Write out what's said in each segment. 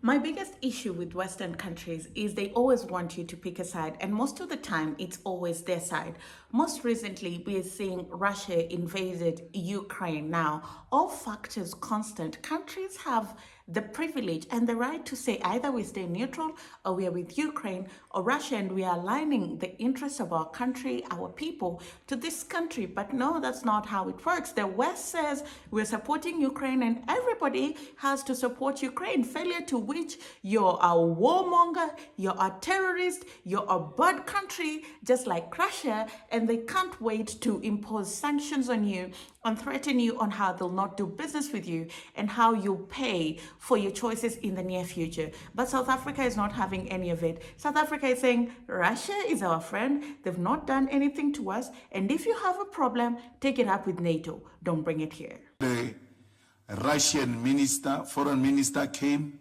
My biggest issue with Western countries is they always want you to pick a side, and most of the time it's always their side. Most recently, we are seeing Russia invaded Ukraine. Now, all factors constant, countries have the privilege and the right to say either we stay neutral or we are with Ukraine or Russia, and we are aligning the interests of our country, our people, to this country. But no, that's not how it works. The West says we're supporting Ukraine and everybody has to support Ukraine. Failure to which you're a warmonger, you're a terrorist, you're a bad country, just like Russia, and they can't wait to impose sanctions on you and threaten you on how they'll not do business with you and how you pay for your choices in the near future. But South Africa is not having any of it. South Africa is saying, Russia is our friend, they've not done anything to us, and if you have a problem, take it up with NATO. Don't bring it here. The Russian minister, foreign minister came.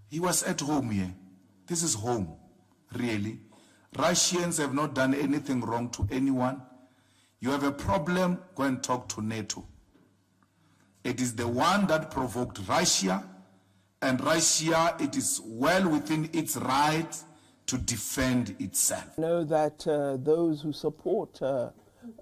He was at home here. This is home, really. Russians have not done anything wrong to anyone. You have a problem, go and talk to NATO. It is the one that provoked Russia, and Russia, it is well within its right to defend itself. I know that those who support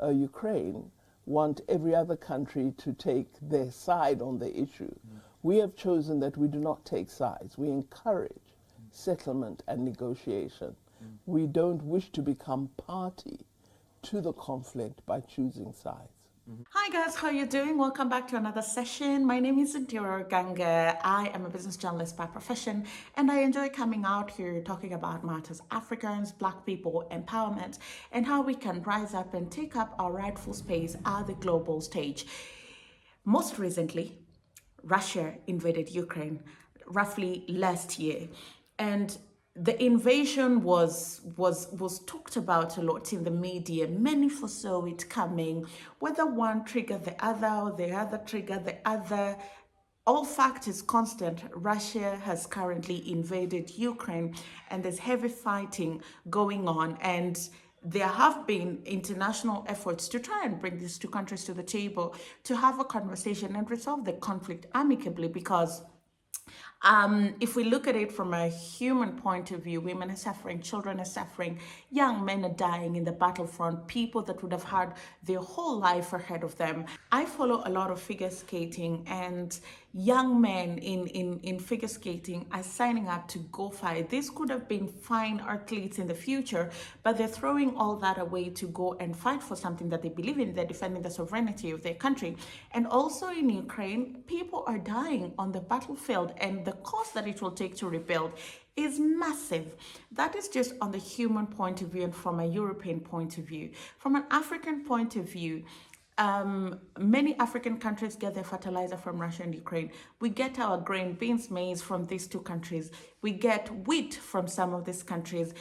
Ukraine want every other country to take their side on the issue. We have chosen that we do not take sides. We encourage settlement and negotiation. We don't wish to become party to the conflict by choosing sides. Hi guys, how are you doing? Welcome back to another session. My name is Ganga. I am a business journalist by profession, and I enjoy coming out here talking about matters Africans, Black people, empowerment, and how we can rise up and take up our rightful space at the global stage. Most recently, Russia invaded Ukraine roughly last year, and the invasion was talked about a lot in the media. Many foresaw it coming, whether one triggered the other or the other triggered the other. All fact is constant. Russia has currently invaded Ukraine, and there's heavy fighting going on, and there have been international efforts to try and bring these two countries to the table to have a conversation and resolve the conflict amicably, because if we look at it from a human point of view, women are suffering, children are suffering, young men are dying in the battlefront, people that would have had their whole life ahead of them. I follow a lot of figure skating, and young men in figure skating are signing up to go fight. This could have been fine athletes in the future, but they're throwing all that away to go and fight for something that they believe in. They're defending the sovereignty of their country. And also in Ukraine, people are dying on the battlefield, and the cost that it will take to rebuild is massive. That is just on the human point of view and from a European point of view. From an African point of view, many African countries get their fertilizer from Russia and Ukraine. We get our grain, beans, maize from these two countries. We get wheat from some of these countries.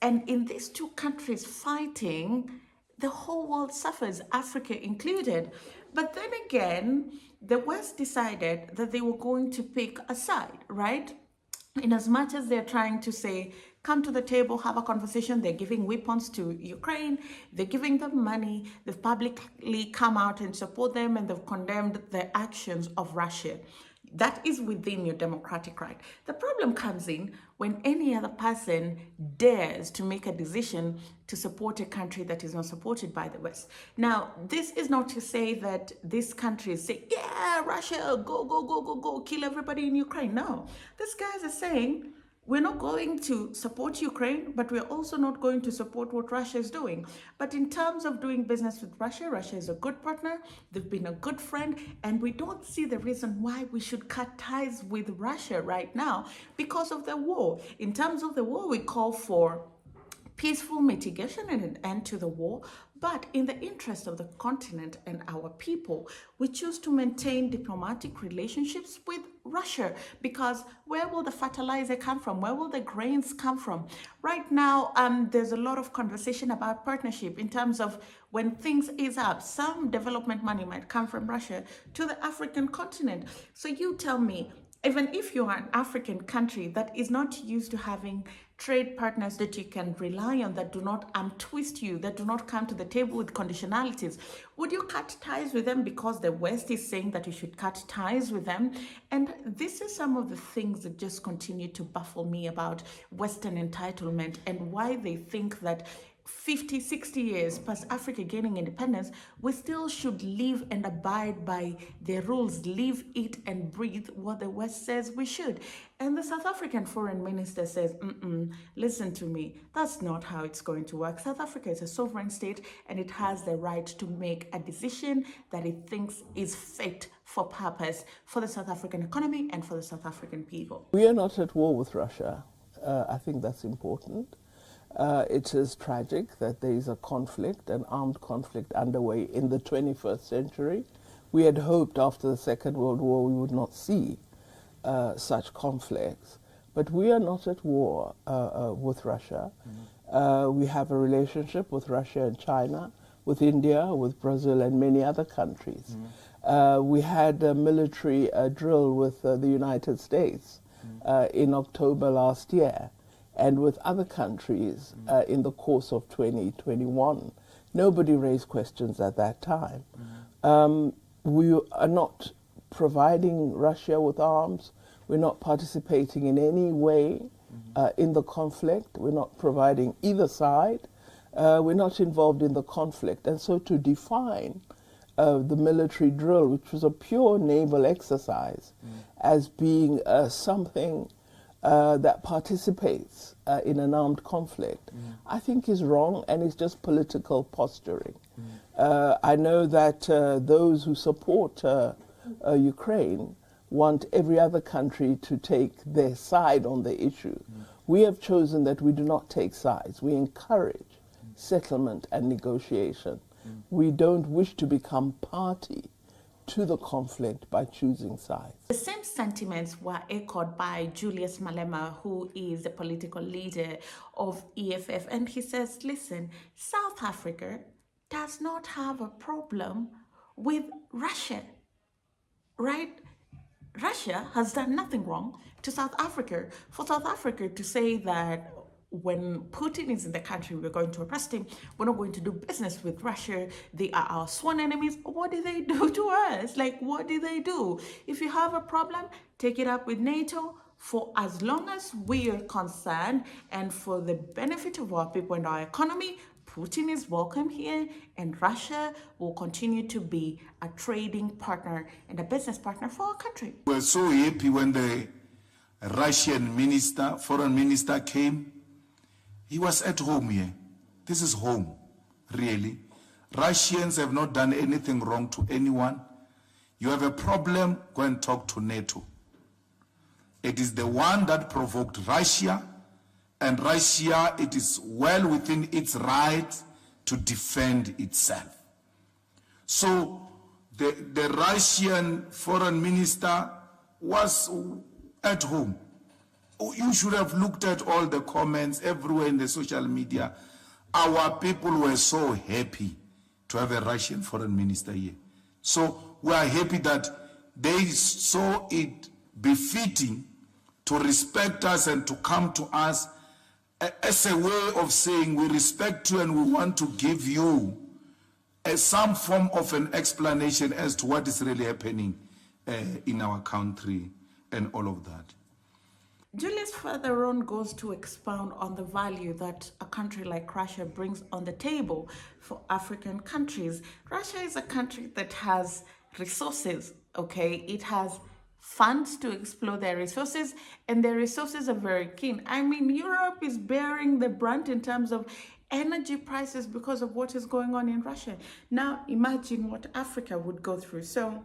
And in these two countries fighting, the whole world suffers, Africa included. But then again, the West decided that they were going to pick a side, right? In as much as they're trying to say, come to the table, have a conversation, they're giving weapons to Ukraine, they're giving them money, they've publicly come out and support them, and they've condemned the actions of Russia. That is within your democratic right. The problem comes in when any other person dares to make a decision to support a country that is not supported by the West. Now, this is not to say that these countries say, yeah, Russia, go, go, go, go, go, kill everybody in Ukraine. No, these guys are saying, we're not going to support Ukraine, but we're also not going to support what Russia is doing. But in terms of doing business with Russia, Russia is a good partner. They've been a good friend, and we don't see the reason why we should cut ties with Russia right now because of the war. In terms of the war, we call for peaceful mitigation and an end to the war, but in the interest of the continent and our people, we choose to maintain diplomatic relationships with Russia, because where will the fertilizer come from? Where will the grains come from? Right now, there's a lot of conversation about partnership in terms of when things ease up, some development money might come from Russia to the African continent. So you tell me, Even if you are an African country that is not used to having trade partners that you can rely on, that do not twist you, that do not come to the table with conditionalities, would you cut ties with them because the West is saying that you should cut ties with them? And this is some of the things that just continue to baffle me about Western entitlement and why they think that 50, 60 years past Africa gaining independence, we still should live and abide by the rules, live, eat, and breathe what the West says we should. And the South African foreign minister says, listen to me, that's not how it's going to work. South Africa is a sovereign state and it has the right to make a decision that it thinks is fit for purpose for the South African economy and for the South African people. We are not at war with Russia. I think that's important. It is tragic that there is a conflict, an armed conflict underway in the 21st century. We had hoped after the Second World War we would not see such conflicts. But we are not at war with Russia. We have a relationship with Russia and China, with India, with Brazil and many other countries. We had a military drill with the United States in October last year, and with other countries in the course of 2021. Nobody raised questions at that time. We are not providing Russia with arms. We're not participating in any way in the conflict. We're not providing either side. We're not involved in the conflict. And so to define the military drill, which was a pure naval exercise, as being something that participates in an armed conflict, I think is wrong, and it's just political posturing. I know that those who support Ukraine want every other country to take their side on the issue. We have chosen that we do not take sides. We encourage settlement and negotiation. We don't wish to become party to the conflict by choosing sides. The same sentiments were echoed by Julius Malema, who is the political leader of EFF, and he says, listen, South Africa does not have a problem with Russia, right? Russia has done nothing wrong to South Africa. For South Africa to say that when Putin is in the country, we're going to arrest him, we're not going to do business with Russia, they are our sworn enemies. What did they do to us? Like, what did they do? If you have a problem, take it up with NATO. For as long as we are concerned and for the benefit of our people and our economy, Putin is welcome here, and Russia will continue to be a trading partner and a business partner for our country. We're so happy when the Russian foreign minister came. He was at home here. This is home, really. Russians have not done anything wrong to anyone. You have a problem, go and talk to NATO. It is the one that provoked Russia, and Russia, it is well within its right to defend itself. So the Russian foreign minister was at home. You should have looked at all the comments everywhere in the social media. Our people were so happy to have a Russian foreign minister here. So we are happy that they saw it befitting to respect us and to come to us as a way of saying we respect you and we want to give you some form of an explanation as to what is really happening in our country and all of that. Julius further on goes to expound on the value that a country like Russia brings on the table for African countries. Russia is a country that has resources, okay? It has funds to explore their resources, and their resources are very keen. I mean, Europe is bearing the brunt in terms of energy prices because of what is going on in Russia. Now, imagine what Africa would go through. So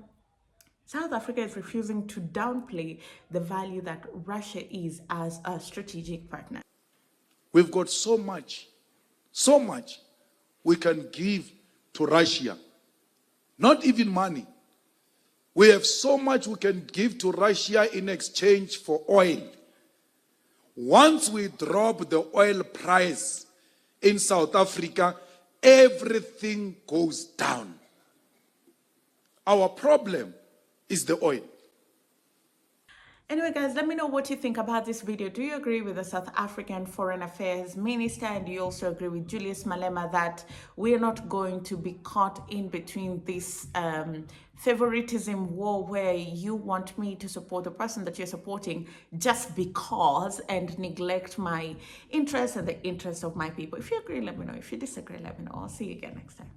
South Africa is refusing to downplay the value that Russia is as a strategic partner. We've got so much we can give to Russia. Not even money. We have so much we can give to Russia in exchange for oil. Once we drop the oil price in South Africa, everything goes down. Our problem is the oil. Anyway, guys, let me know what you think about this video. Do you agree with the South African Foreign Affairs Minister? And do you also agree with Julius Malema that we are not going to be caught in between this favoritism war where you want me to support the person that you're supporting just because and neglect my interests and the interests of my people? If you agree, let me know. If you disagree, let me know. I'll see you again next time.